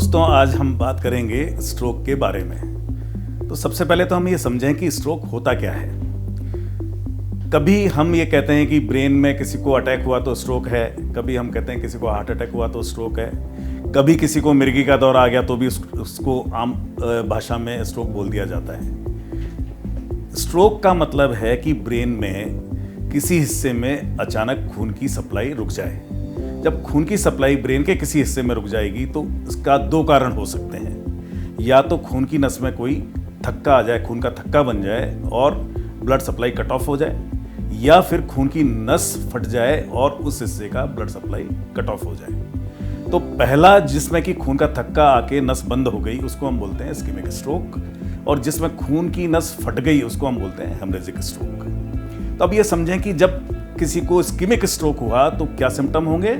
दोस्तों, आज हम बात करेंगे स्ट्रोक के बारे में। तो सबसे पहले तो हम ये समझें कि स्ट्रोक होता क्या है। कभी हम ये कहते हैं कि ब्रेन में किसी को अटैक हुआ तो स्ट्रोक है, कभी हम कहते हैं किसी को हार्ट अटैक हुआ तो स्ट्रोक है, कभी किसी को मिर्गी का दौरा आ गया तो भी उसको आम भाषा में स्ट्रोक बोल दिया जाता है। स्ट्रोक का मतलब है कि ब्रेन में किसी हिस्से में अचानक खून की सप्लाई रुक जाए। जब खून की सप्लाई ब्रेन के किसी हिस्से में रुक जाएगी तो इसका दो कारण हो सकते हैं। या तो खून की नस में कोई थक्का आ जाए, खून का थक्का बन जाए और ब्लड सप्लाई कट ऑफ हो जाए, या फिर खून की नस फट जाए और उस हिस्से का ब्लड सप्लाई कट ऑफ हो जाए। तो पहला, जिसमें कि खून का थक्का आके नस बंद हो गई, उसको हम बोलते हैं इस्केमिक स्ट्रोक, और जिसमें खून की नस फट गई उसको हम बोलते हैं हेमरेजिक स्ट्रोक। तो अब ये समझें कि जब किसी को इस्केमिक स्ट्रोक हुआ तो क्या सिम्टम होंगे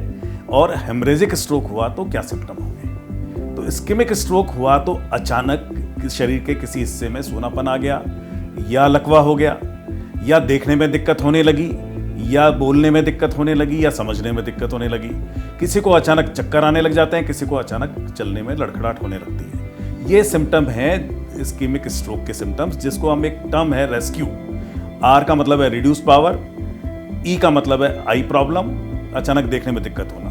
और हेमरेजिक स्ट्रोक हुआ तो क्या सिम्टम होंगे। तो इस्केमिक स्ट्रोक हुआ तो अचानक शरीर के किसी हिस्से में सूनापन आ गया, या लकवा हो गया, या देखने में दिक्कत होने लगी, या बोलने में दिक्कत होने लगी, या समझने में दिक्कत होने लगी। किसी को अचानक चक्कर आने लग जाते हैं, किसी को अचानक चलने में लड़खड़ाहट होने लगती है। ये सिम्टम है इस्केमिक स्ट्रोक के सिम्टम्स, जिसको हम एक टर्म है रेस्क्यू। आर का मतलब है रिड्यूस पावर, ई का मतलब है आई प्रॉब्लम, अचानक देखने में दिक्कत होना,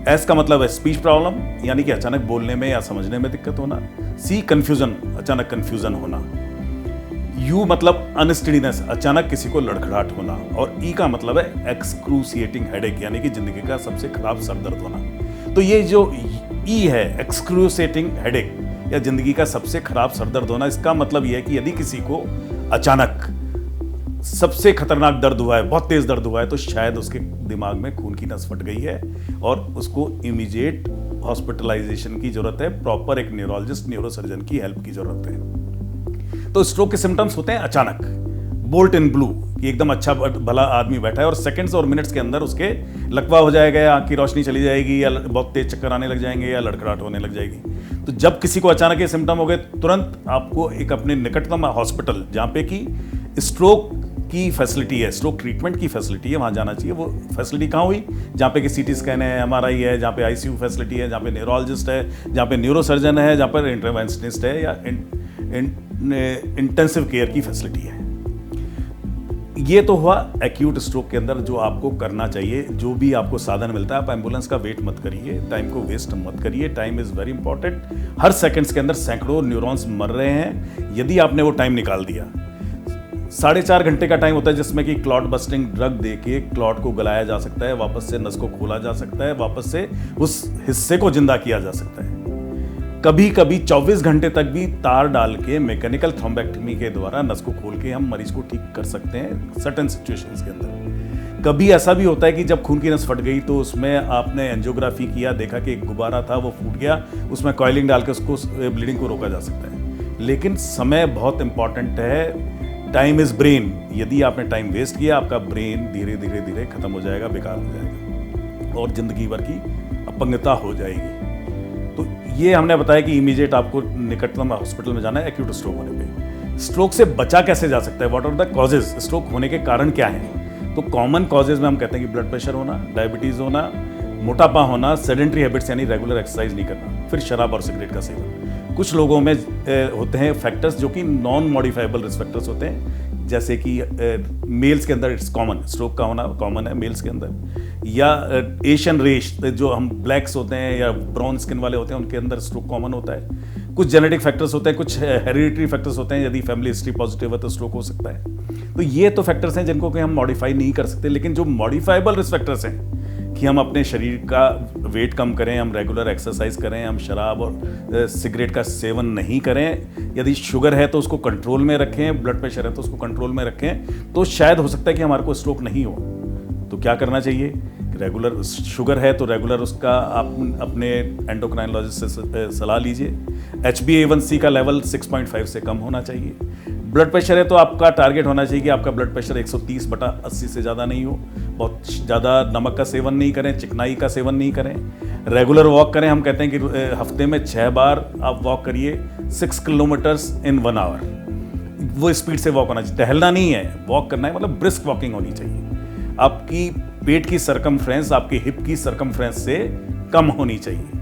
एस का मतलब है स्पीच प्रॉब्लम, यानी कि अचानक बोलने में या समझने में दिक्कत होना, सी कंफ्यूजन, अचानक कंफ्यूजन होना, यू मतलब अनस्टेडीनेस, अचानक किसी को लड़खड़ाहट होना, और ई का मतलब है एक्सक्रूसिएटिंग हेडेक, यानी कि जिंदगी का सबसे खराब सर दर्द होना। तो ये जो ई है, एक्सक्रूसिएटिंग हेडेक या जिंदगी का सबसे खराब सर दर्द होना, इसका मतलब यह है कि यदि किसी को अचानक सबसे खतरनाक दर्द हुआ है, बहुत तेज दर्द हुआ है, तो शायद उसके दिमाग में खून की नस फट गई है और उसको इमीडिएट हॉस्पिटलाइजेशन की जरूरत है, प्रॉपर एक न्यूरोलॉजिस्ट, न्यूरोसर्जन की हेल्प की जरूरत है। तो स्ट्रोक के सिम्टम्स होते हैं अचानक, बोल्ट इन ब्लू, कि एकदम अच्छा भला आदमी बैठा है और सेकंड्स और मिनट्स के अंदर उसके लकवा हो जाएगा, आंख की रोशनी चली जाएगी, या बहुत तेज चक्कर आने लग जाएंगे, या लड़खड़ाहट होने लग जाएगी। तो जब किसी को अचानक ये सिम्टम हो गए, तुरंत आपको एक अपने निकटतम हॉस्पिटल, जहाँ पे कि स्ट्रोक की फैसिलिटी है, स्ट्रोक ट्रीटमेंट की फैसिलिटी है, वहाँ जाना चाहिए। वो फैसिलिटी कहाँ हुई? जहाँ पे कि सीटी स्कैन है, एमआरआई है, जहाँ पे आईसीयू फैसिलिटी है, जहाँ पे न्यूरोलॉजिस्ट है, जहाँ पे न्यूरोसर्जन है, जहाँ पर इंटरवेंशनिस्ट है, या इंटेंसिव केयर की फैसिलिटी है। ये तो हुआ एक्यूट स्ट्रोक के अंदर जो आपको करना चाहिए। जो भी आपको साधन मिलता है, आप एम्बुलेंस का वेट मत करिए, टाइम को वेस्ट मत करिए। Time is very important. Her seconds के अंदर सैकड़ों न्यूरॉन्स मर रहे हैं। यदि आपने वो टाइम निकाल दिया, 4.5 घंटे का टाइम होता है जिसमें कि क्लॉट बस्टिंग ड्रग देके क्लॉट को गलाया जा सकता है, वापस से नस को खोला जा सकता है, वापस से उस हिस्से को जिंदा किया जा सकता है। कभी कभी 24 घंटे तक भी तार डाल के मैकेनिकल थ्रोम्बेक्टमी के द्वारा नस को खोल के हम मरीज को ठीक कर सकते हैं सर्टेन सिचुएशंस के अंदर। कभी ऐसा भी होता है कि जब खून की नस फट गई तो उसमें आपने एंजियोग्राफी किया, देखा कि एक गुब्बारा था वो फूट गया, उसमें कॉइलिंग डाल के उसको ब्लीडिंग को रोका जा सकता है। लेकिन समय बहुत इंपॉर्टेंट है। Time is brain. यदि आपने टाइम वेस्ट किया, आपका ब्रेन धीरे धीरे धीरे खत्म हो जाएगा, बेकार हो जाएगा और जिंदगी भर की अपंगता हो जाएगी। तो ये हमने बताया कि इमीडिएट आपको निकटतम हॉस्पिटल में जाना है एक्यूट स्ट्रोक होने पे। स्ट्रोक से बचा कैसे जा सकता है? What are the causes? Stroke होने के कारण क्या हैं? तो कॉमन कॉजेज में हम कहते हैं कि ब्लड प्रेशर होना, डायबिटीज होना, मोटापा होना, सेडेंट्री हैबिट्स यानी रेगुलर एक्सरसाइज नहीं करना, फिर शराब और सिगरेट का सेवन। कुछ लोगों में होते हैं फैक्टर्स जो कि नॉन मॉडिफाइबल रिस्क फैक्टर्स होते हैं, जैसे कि मेल्स के अंदर इट्स कॉमन, स्ट्रोक का होना कॉमन है मेल्स के अंदर, या एशियन रेस, जो हम ब्लैक्स होते हैं या ब्राउन स्किन वाले होते हैं, उनके अंदर स्ट्रोक कॉमन होता है। कुछ जेनेटिक फैक्टर्स होते हैं, कुछ हेरिडिटरी फैक्टर्स होते हैं, यदि फैमिली हिस्ट्री पॉजिटिव है तो स्ट्रोक हो सकता है। तो ये तो फैक्टर्स हैं जिनको कि हम मॉडिफाई नहीं कर सकते। लेकिन जो मॉडिफाइबल रिस्क फैक्टर्स हैं कि हम अपने शरीर का वेट कम करें, हम रेगुलर एक्सरसाइज करें, हम शराब और सिगरेट का सेवन नहीं करें, यदि शुगर है तो उसको कंट्रोल में रखें, ब्लड प्रेशर है तो उसको कंट्रोल में रखें, तो शायद हो सकता है कि हमारे को स्ट्रोक नहीं हो। तो क्या करना चाहिए? रेगुलर शुगर है तो रेगुलर उसका आप अपने एंडोक्राइनोलॉजिस्ट से सलाह लीजिए। HbA1c का लेवल 6.5 से कम होना चाहिए। ब्लड प्रेशर है तो आपका टारगेट होना चाहिए कि आपका ब्लड प्रेशर 130/80 से ज़्यादा नहीं हो। बहुत ज़्यादा नमक का सेवन नहीं करें, चिकनाई का सेवन नहीं करें। रेगुलर वॉक करें। हम कहते हैं कि हफ्ते में 6 बार आप वॉक करिए, 6 किलोमीटर्स इन 1 आवर। वो स्पीड से वॉक होना चाहिए, टहलना नहीं है, वॉक करना है, मतलब ब्रिस्क वॉकिंग होनी चाहिए। आपकी पेट की सरकमफ्रेंस आपके हिप की सरकमफ्रेंस से कम होनी चाहिए।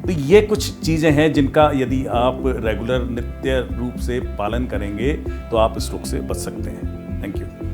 तो ये कुछ चीज़ें हैं जिनका यदि आप रेगुलर नित्य रूप से पालन करेंगे तो आप स्ट्रोक से बच सकते हैं। Thank you.